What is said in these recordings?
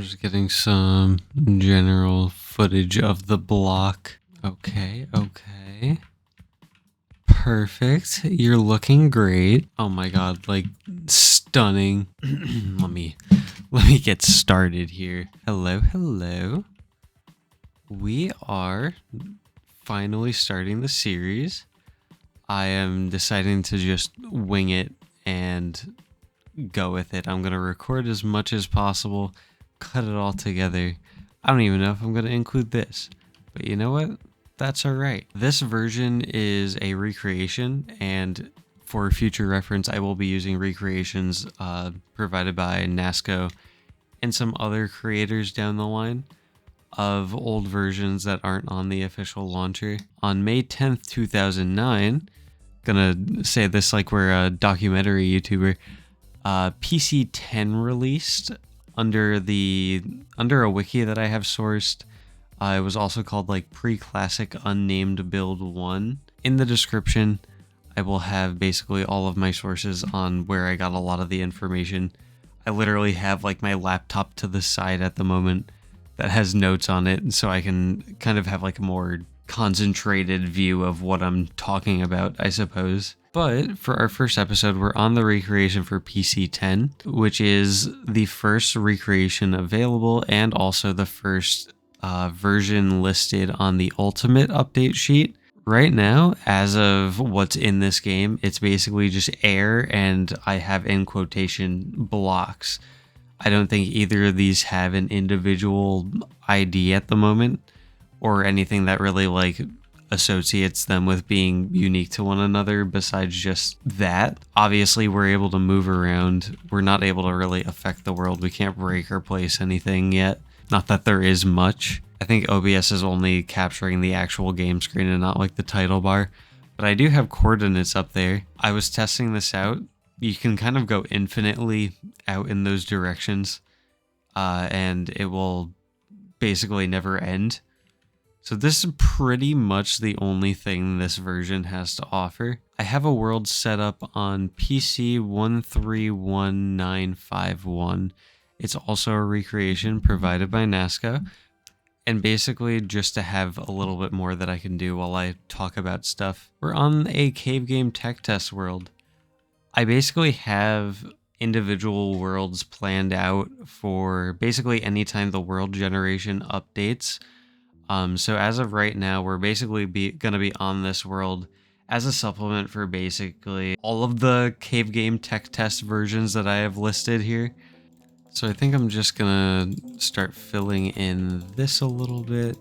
Just getting some general footage of the block. Okay. Perfect. You're looking great. Oh my god, like stunning. let me get started here. Hello. We are finally starting the series. I am deciding to just wing it and go with it. I'm going to record as much as possible, cut it all together. I don't even know if I'm going to include this, but you know what? That's all right. This version is a recreation, and for future reference, I will be using recreations provided by NASCO and some other creators down the line of old versions that aren't on the official launcher. On May 10th, 2009, gonna say this like we're a documentary YouTuber, PC 10 released under a wiki that I have sourced. It was also called like pre-classic unnamed build 1. In the description, I will have basically all of my sources on where I got a lot of the information. I literally have like my laptop to the side at the moment that has notes on it, so I can kind of have like a more concentrated view of what I'm talking about, I suppose. But for our first episode, we're on the recreation for PC 10, which is the first recreation available and also the first version listed on the Ultimate update sheet. Right now, as of what's in this game, it's basically just air and I have in quotation blocks. I don't think either of these have an individual ID at the moment or anything that really like associates them with being unique to one another besides just that. Obviously, we're able to move around. We're not able to really affect the world. We can't break or place anything yet. Not that there is much. I think OBS is only capturing the actual game screen and not like the title bar. But I do have coordinates up there. I was testing this out. You can kind of go infinitely out in those directions. And it will basically never end. So this is pretty much the only thing this version has to offer. I have a world set up on PC 131951. It's also a recreation provided by NASCO. And basically just to have a little bit more that I can do while I talk about stuff. We're on a cave game tech test world. I basically have individual worlds planned out for basically anytime the world generation updates. So as of right now, we're basically going to be on this world as a supplement for basically all of the cave game tech test versions that I have listed here. So I think I'm just gonna start filling in this a little bit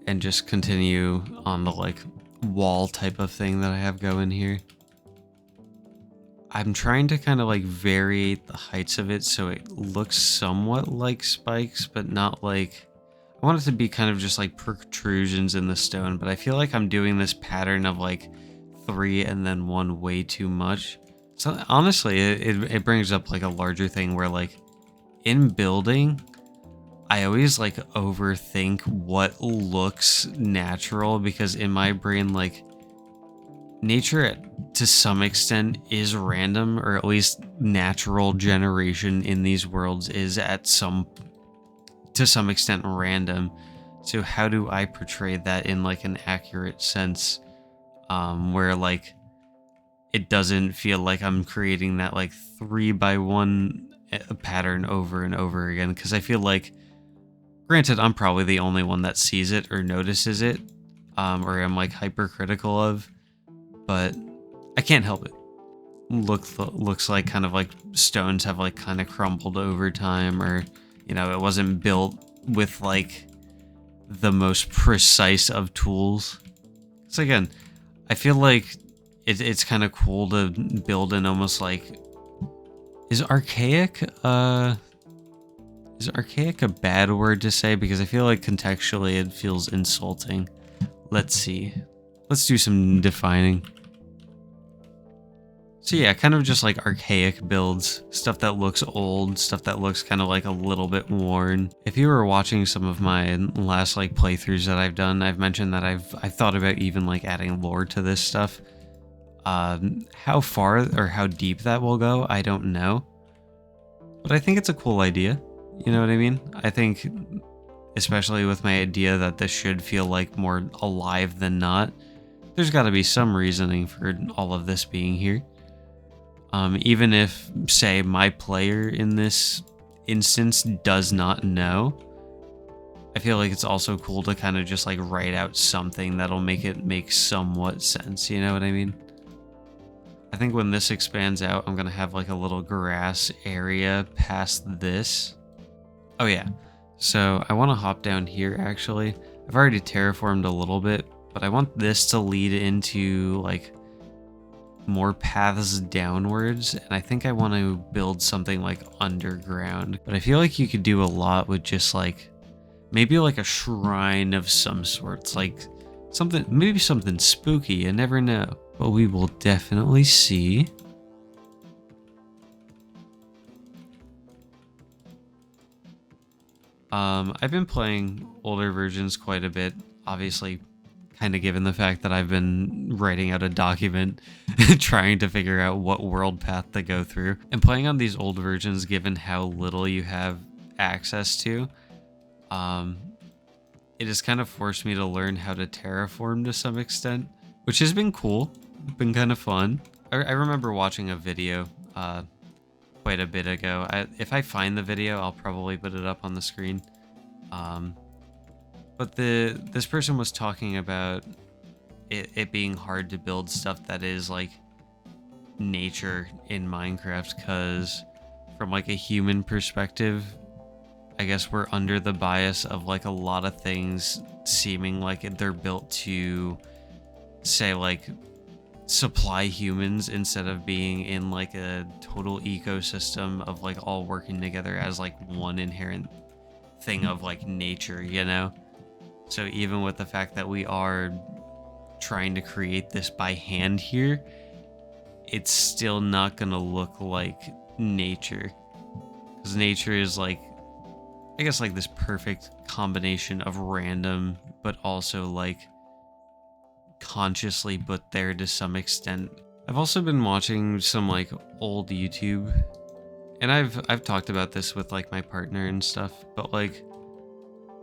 and just continue on the like wall type of thing that I have going here. I'm trying to kind of like vary the heights of it so it looks somewhat like spikes, but not like... I want it to be kind of just like protrusions in the stone, but I feel like I'm doing this pattern of like 3 and then 1 way too much. So honestly, it brings up like a larger thing where like in building, I always like overthink what looks natural because in my brain, like nature to some extent is random, or at least natural generation in these worlds is to some extent random. So how do I portray that in like an accurate sense, where like it doesn't feel like I'm creating that like 3x1 pattern over and over again? Because I feel like, granted, I'm probably the only one that sees it or notices it, or I'm like hypercritical of, but I can't help it. Looks like kind of like stones have like kind of crumbled over time, or you know, it wasn't built with like the most precise of tools. So again, I feel like it's kind of cool to build in almost like... Is archaic a bad word to say? Because I feel like contextually it feels insulting. Let's see. Let's do some defining. So yeah, kind of just like archaic builds, stuff that looks old, stuff that looks kind of like a little bit worn. If you were watching some of my last like playthroughs that I've done, I've mentioned that I've thought about even like adding lore to this stuff. How far or how deep that will go, I don't know. But I think it's a cool idea. You know what I mean? I think, especially with my idea that this should feel like more alive than not, there's got to be some reasoning for all of this being here. Even if, say, my player in this instance does not know, I feel like it's also cool to kind of just like write out something that'll make it make somewhat sense, you know what I mean? I think when this expands out, I'm gonna have like a little grass area past this. Oh yeah, so I want to hop down here actually. I've already terraformed a little bit, but I want this to lead into like more paths downwards, and I think I want to build something like underground. But I feel like you could do a lot with just like maybe like a shrine of some sorts, like something, maybe something spooky, you never know. But we will definitely see. I've been playing older versions quite a bit, obviously, kind of given the fact that I've been writing out a document trying to figure out what world path to go through. And playing on these old versions, given how little you have access to, it has kind of forced me to learn how to terraform to some extent, which has been cool, been kind of fun. I remember watching a video quite a bit ago. If I find the video, I'll probably put it up on the screen. But this person was talking about it being hard to build stuff that is like nature in Minecraft, because from like a human perspective, I guess we're under the bias of like a lot of things seeming like they're built to, say, like supply humans instead of being in like a total ecosystem of like all working together as like one inherent thing of like nature, you know? So even with the fact that we are trying to create this by hand here, it's still not gonna look like nature, because nature is like, I guess, like this perfect combination of random but also like consciously put there to some extent. I've also been watching some like old YouTube, and I've talked about this with like my partner and stuff, but like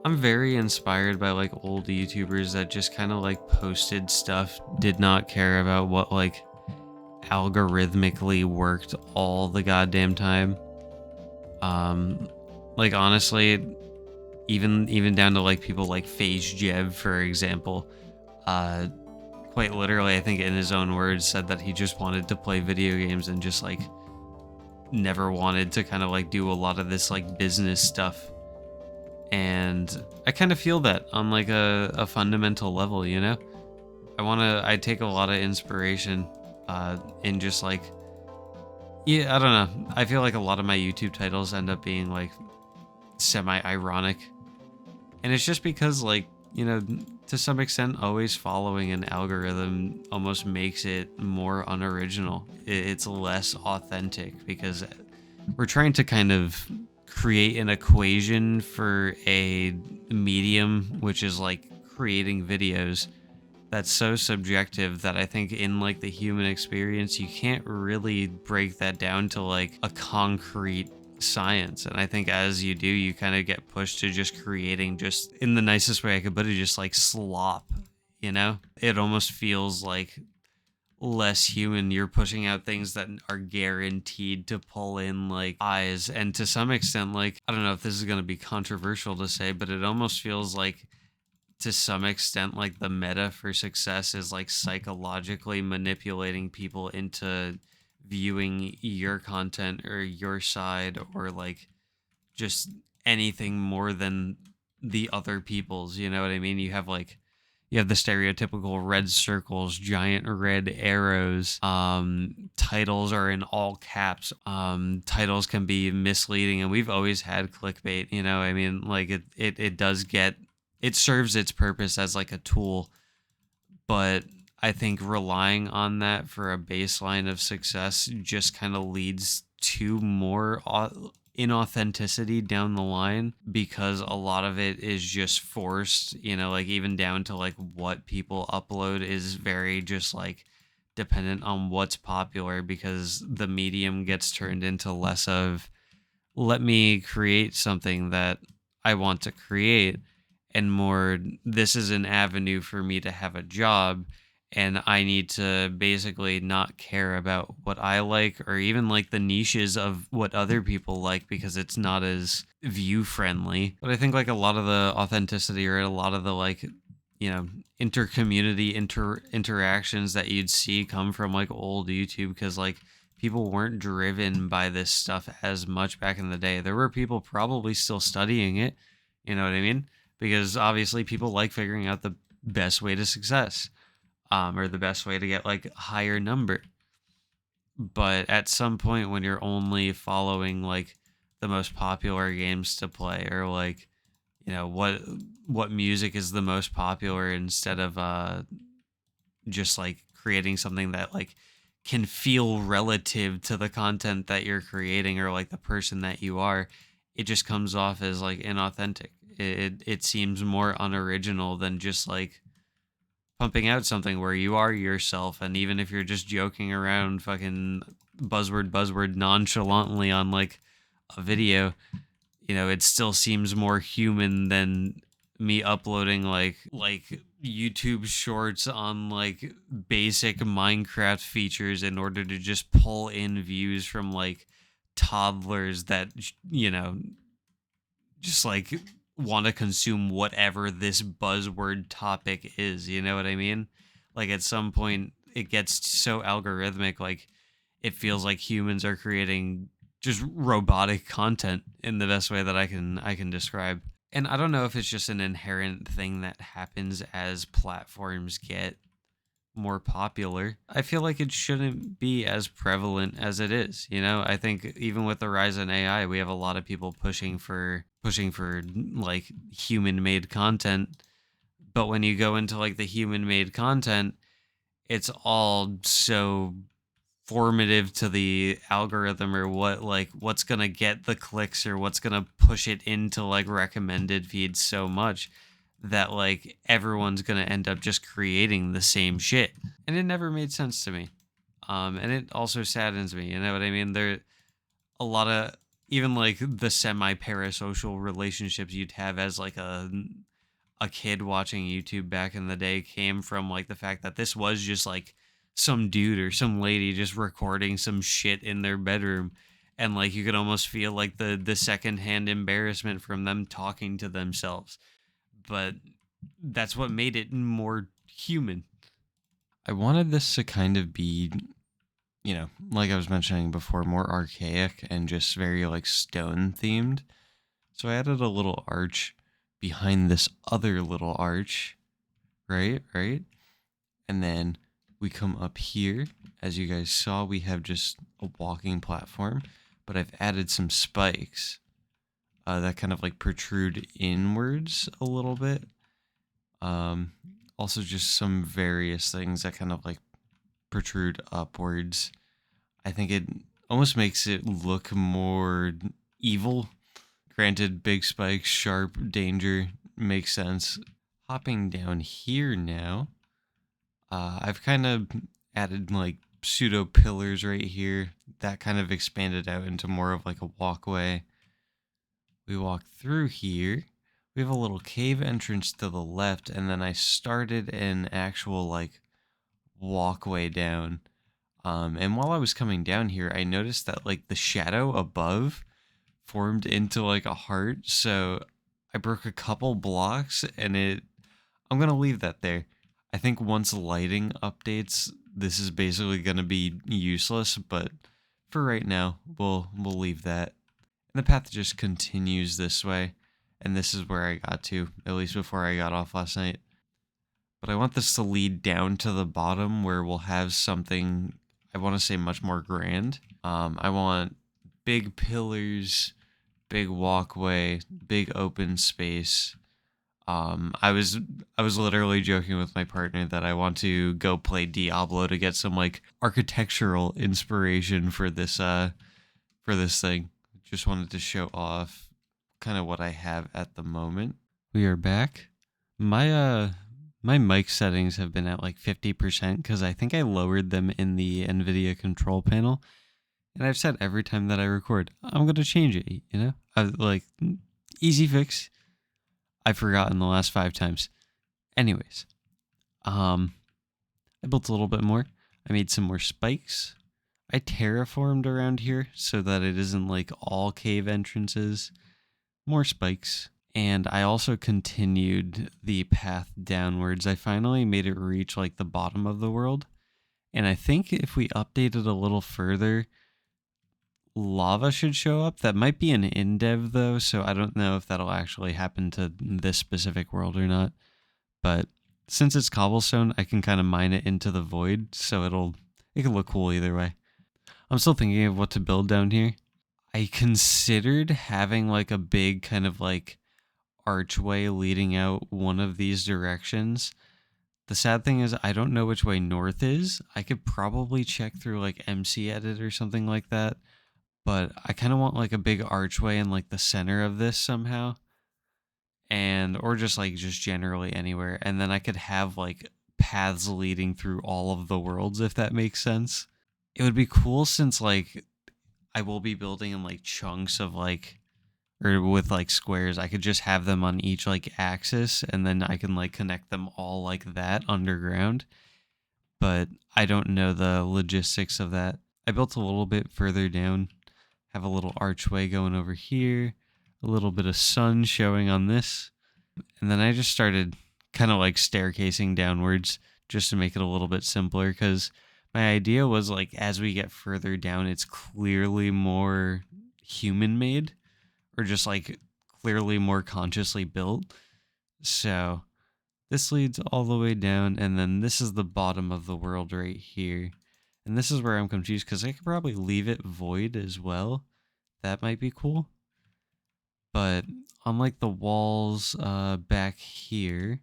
I'm very inspired by like old YouTubers that just kind of like posted stuff, did not care about what like algorithmically worked all the goddamn time. Like honestly, even down to like people like FaZe Jev, for example, quite literally, I think in his own words, said that he just wanted to play video games and just like never wanted to kind of like do a lot of this like business stuff. And I kind of feel that on like a fundamental level, you know? I take a lot of inspiration in just like, yeah, I don't know. I feel like a lot of my YouTube titles end up being like semi-ironic. And it's just because like, you know, to some extent, always following an algorithm almost makes it more unoriginal. It's less authentic because we're trying to kind of create an equation for a medium, which is like creating videos, that's so subjective that I think in like the human experience, you can't really break that down to like a concrete science. And I think as you do, you kind of get pushed to just creating, just in the nicest way I could put it, just like slop, you know? It almost feels like less human. You're pushing out things that are guaranteed to pull in like eyes, and to some extent, like, I don't know if this is going to be controversial to say, but it almost feels like to some extent like the meta for success is like psychologically manipulating people into viewing your content or your side, or like just anything more than the other people's, you know what I mean? You have the stereotypical red circles, giant red arrows. Titles are in all caps. Titles can be misleading, and we've always had clickbait, you know? I mean, like it does get, it serves its purpose as like a tool, but I think relying on that for a baseline of success just kind of leads to more inauthenticity down the line, because a lot of it is just forced, you know, like even down to like what people upload is very just like dependent on what's popular, because the medium gets turned into less of let me create something that I want to create, and more, this is an avenue for me to have a job, and I need to basically not care about what I like or even like the niches of what other people like because it's not as view friendly. But I think like a lot of the authenticity or a lot of the like, inter-community interactions that you'd see come from like old YouTube, because like people weren't driven by this stuff as much back in the day. There were people probably still studying it, you know what I mean? Because obviously people like figuring out the best way to success, or the best way to get like a higher number. But at some point when you're only following like the most popular games to play, or like, what music is the most popular, instead of just like creating something that like can feel relative to the content that you're creating or like the person that you are, it just comes off as like inauthentic. It seems more unoriginal than just like pumping out something where you are yourself. And even if you're just joking around fucking buzzword nonchalantly on like a video, it still seems more human than me uploading like YouTube shorts on like basic Minecraft features in order to just pull in views from like toddlers that just like want to consume whatever this buzzword topic is, you know what I mean? Like at some point it gets so algorithmic, like it feels like humans are creating just robotic content in the best way that I can describe. And I don't know if it's just an inherent thing that happens as platforms get more popular. I feel like it shouldn't be as prevalent as it is. I think even with the rise in AI, we have a lot of people pushing for like human-made content. But when you go into like the human-made content, it's all so formative to the algorithm, or what's gonna get the clicks or what's gonna push it into like recommended feeds so much that like everyone's gonna end up just creating the same shit. And it never made sense to me. And it also saddens me, you know what I mean? There a lot of, even like the semi parasocial relationships you'd have as like a kid watching YouTube back in the day came from like the fact that this was just like some dude or some lady just recording some shit in their bedroom, and like you could almost feel like the secondhand embarrassment from them talking to themselves. But that's what made it more human. I wanted this to kind of be, like I was mentioning before, more archaic and just very like stone themed. So I added a little arch behind this other little arch, right? Right? And then we come up here. As you guys saw, we have just a walking platform, but I've added some spikes that kind of like protrude inwards a little bit. Also just some various things that kind of like protrude upwards. I think it almost makes it look more evil. Granted, big spikes, sharp, danger, makes sense. Hopping down here now, I've kind of added like pseudo pillars right here. That kind of expanded out into more of like a walkway. We walk through here. We have a little cave entrance to the left, and then I started an actual like walkway down. And while I was coming down here, I noticed that like the shadow above formed into like a heart. So I broke a couple blocks, and I'm gonna leave that there. I think once lighting updates, this is basically gonna be useless, but for right now, we'll leave that. And the path just continues this way, and this is where I got to, at least before I got off last night. But I want this to lead down to the bottom where we'll have something, I want to say, much more grand. I want big pillars, big walkway, big open space. I was literally joking with my partner that I want to go play Diablo to get some like architectural inspiration for this thing. Just wanted to show off kind of what I have at the moment. We are back. My mic settings have been at like 50% because I think I lowered them in the NVIDIA control panel. And I've said every time that I record, I'm going to change it, you know? Like, easy fix. I've forgotten the last 5 times. Anyways, I built a little bit more. I made some more spikes. I terraformed around here so that it isn't like all cave entrances. More spikes. And I also continued the path downwards. I finally made it reach like the bottom of the world. And I think if we update it a little further, lava should show up. That might be an in-dev though, so I don't know if that'll actually happen to this specific world or not. But since it's cobblestone, I can kind of mine it into the void, so it can look cool either way. I'm still thinking of what to build down here. I considered having like a big kind of like archway leading out one of these directions. The sad thing is I don't know which way north is. I could probably check through like MC Edit or something like that, but I kind of want like a big archway in like the center of this somehow. And or just generally anywhere, and then I could have like paths leading through all of the worlds, if that makes sense. It would be cool since like I will be building in like chunks of like or with like squares. I could just have them on each like axis and then I can like connect them all like that underground. But I don't know the logistics of that. I built a little bit further down, have a little archway going over here, a little bit of sun showing on this. And then I just started kind of like staircasing downwards just to make it a little bit simpler, because my idea was like as we get further down, it's clearly more human made or just like clearly more consciously built. So this leads all the way down, and then this is the bottom of the world right here. And this is where I'm confused because I could probably leave it void as well. That might be cool. But on like the walls back here,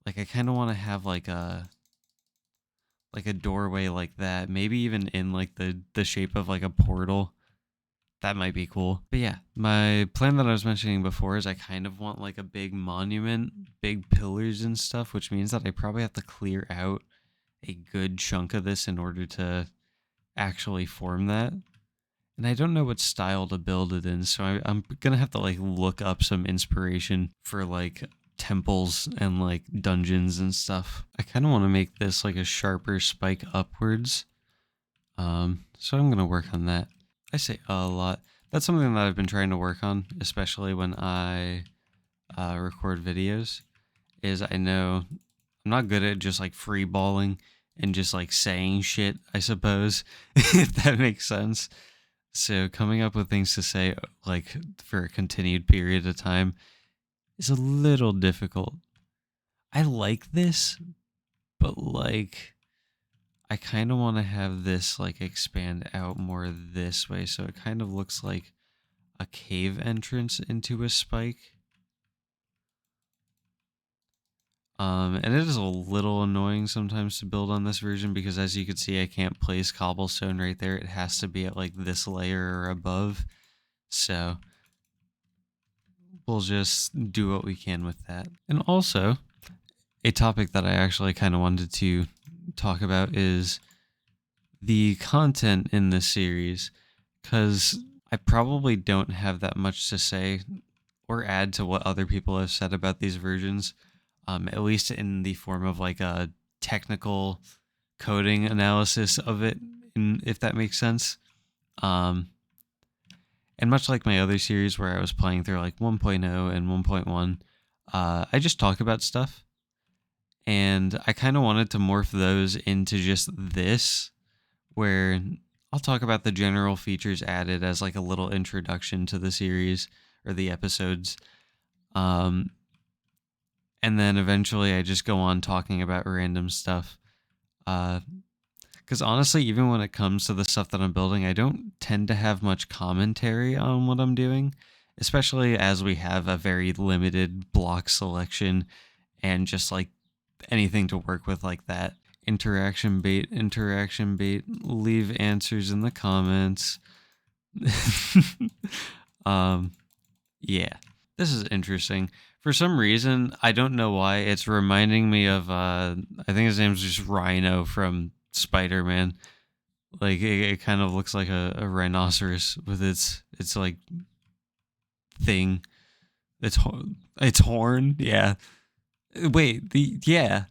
like I kind of want to have like a doorway like that, maybe even in like the shape of like a portal. That might be cool. But yeah, my plan that I was mentioning before is I kind of want like a big monument, big pillars and stuff, which means that I probably have to clear out a good chunk of this in order to actually form that. And I don't know what style to build it in, so I'm gonna have to like look up some inspiration for like temples and like dungeons and stuff. I kind of want to make this like a sharper spike upwards. So I'm gonna work on that. I say a lot. That's something that I've been trying to work on, especially when I record videos, is I know I'm not good at just like free balling and just like saying shit, I suppose, if that makes sense. So coming up with things to say like for a continued period of time is a little difficult. I like this, but like I kind of want to have this like expand out more this way, so it kind of looks like a cave entrance into a spike. And it is a little annoying sometimes to build on this version because, as you can see, I can't place cobblestone right there. It has to be at like this layer or above. So we'll just do what we can with that. And also, a topic that I actually kind of wanted to talk about is the content in this series, because I probably don't have that much to say or add to what other people have said about these versions, at least in the form of like a technical coding analysis of it, if that makes sense. And much like my other series where I was playing through like 1.0 and 1.1, I just talk about stuff. And I kind of wanted to morph those into just this, where I'll talk about the general features added as like a little introduction to the series or the episodes. And then eventually I just go on talking about random stuff. Because honestly, even when it comes to the stuff that I'm building, I don't tend to have much commentary on what I'm doing, especially as we have a very limited block selection and just like anything to work with like that. Interaction bait, leave answers in the comments. Yeah, this is interesting. For some reason, I don't know why, it's reminding me of, I think his name's just Rhino from Spider-Man. Like it kind of looks like a rhinoceros with its like thing. Its horn. Yeah. Wait. Yeah.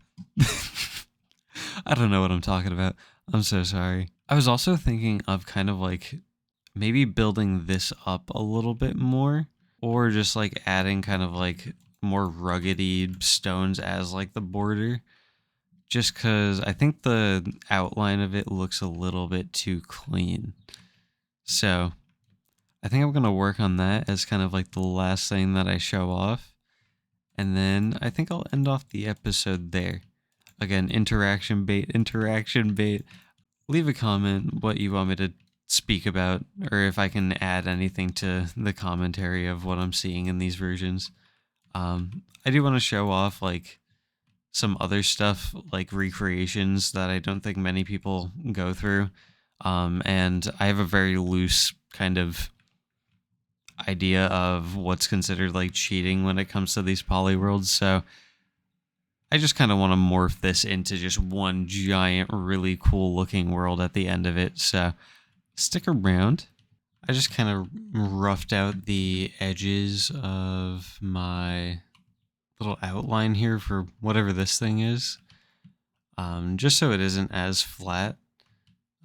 I don't know what I'm talking about. I'm so sorry. I was also thinking of kind of like maybe building this up a little bit more, or just like adding kind of like more ruggedy stones as like the border, just because I think the outline of it looks a little bit too clean. So I think I'm going to work on that as kind of like the last thing that I show off. And then I think I'll end off the episode there. Again, interaction bait, interaction bait. Leave a comment what you want me to speak about, or if I can add anything to the commentary of what I'm seeing in these versions. I do want to show off like some other stuff, like recreations that I don't think many people go through. And I have a very loose kind of idea of what's considered like cheating when it comes to these poly worlds. So I just kind of want to morph this into just one giant, really cool looking world at the end of it. So stick around. I just kind of roughed out the edges of my little outline here for whatever this thing is. Just so it isn't as flat.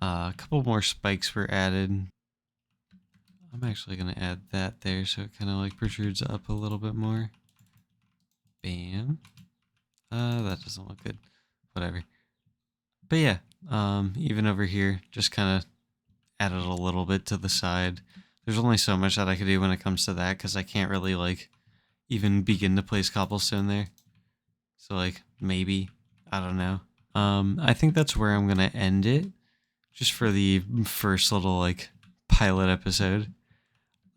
A couple more spikes were added. I'm actually going to add that there so it kind of like protrudes up a little bit more. Bam. That doesn't look good. Whatever. But yeah, even over here, just kind of added a little bit to the side. There's only so much that I could do when it comes to that, because I can't really like even begin to place cobblestone there. So like maybe, I don't know. I think that's where I'm gonna end it, just for the first little like pilot episode.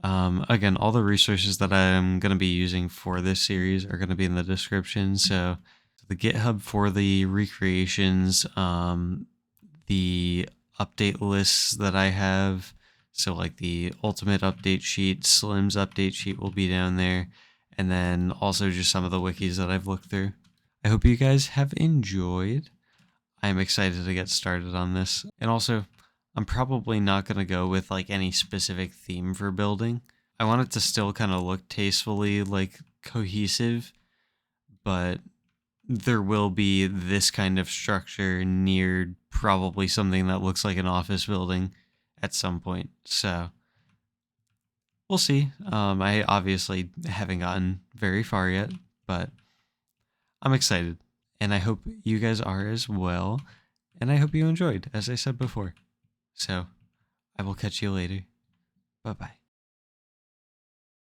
Again, all the resources that I'm gonna be using for this series are gonna be in the description. So the GitHub for the recreations, the update lists that I have. So like the ultimate update sheet, Slim's update sheet will be down there. And then also just some of the wikis that I've looked through. I hope you guys have enjoyed. I'm excited to get started on this. And also, I'm probably not going to go with like any specific theme for building. I want it to still kind of look tastefully like cohesive, but there will be this kind of structure near probably something that looks like an office building at some point. So we'll see. I obviously haven't gotten very far yet, but I'm excited. And I hope you guys are as well. And I hope you enjoyed, as I said before. So I will catch you later. Bye bye.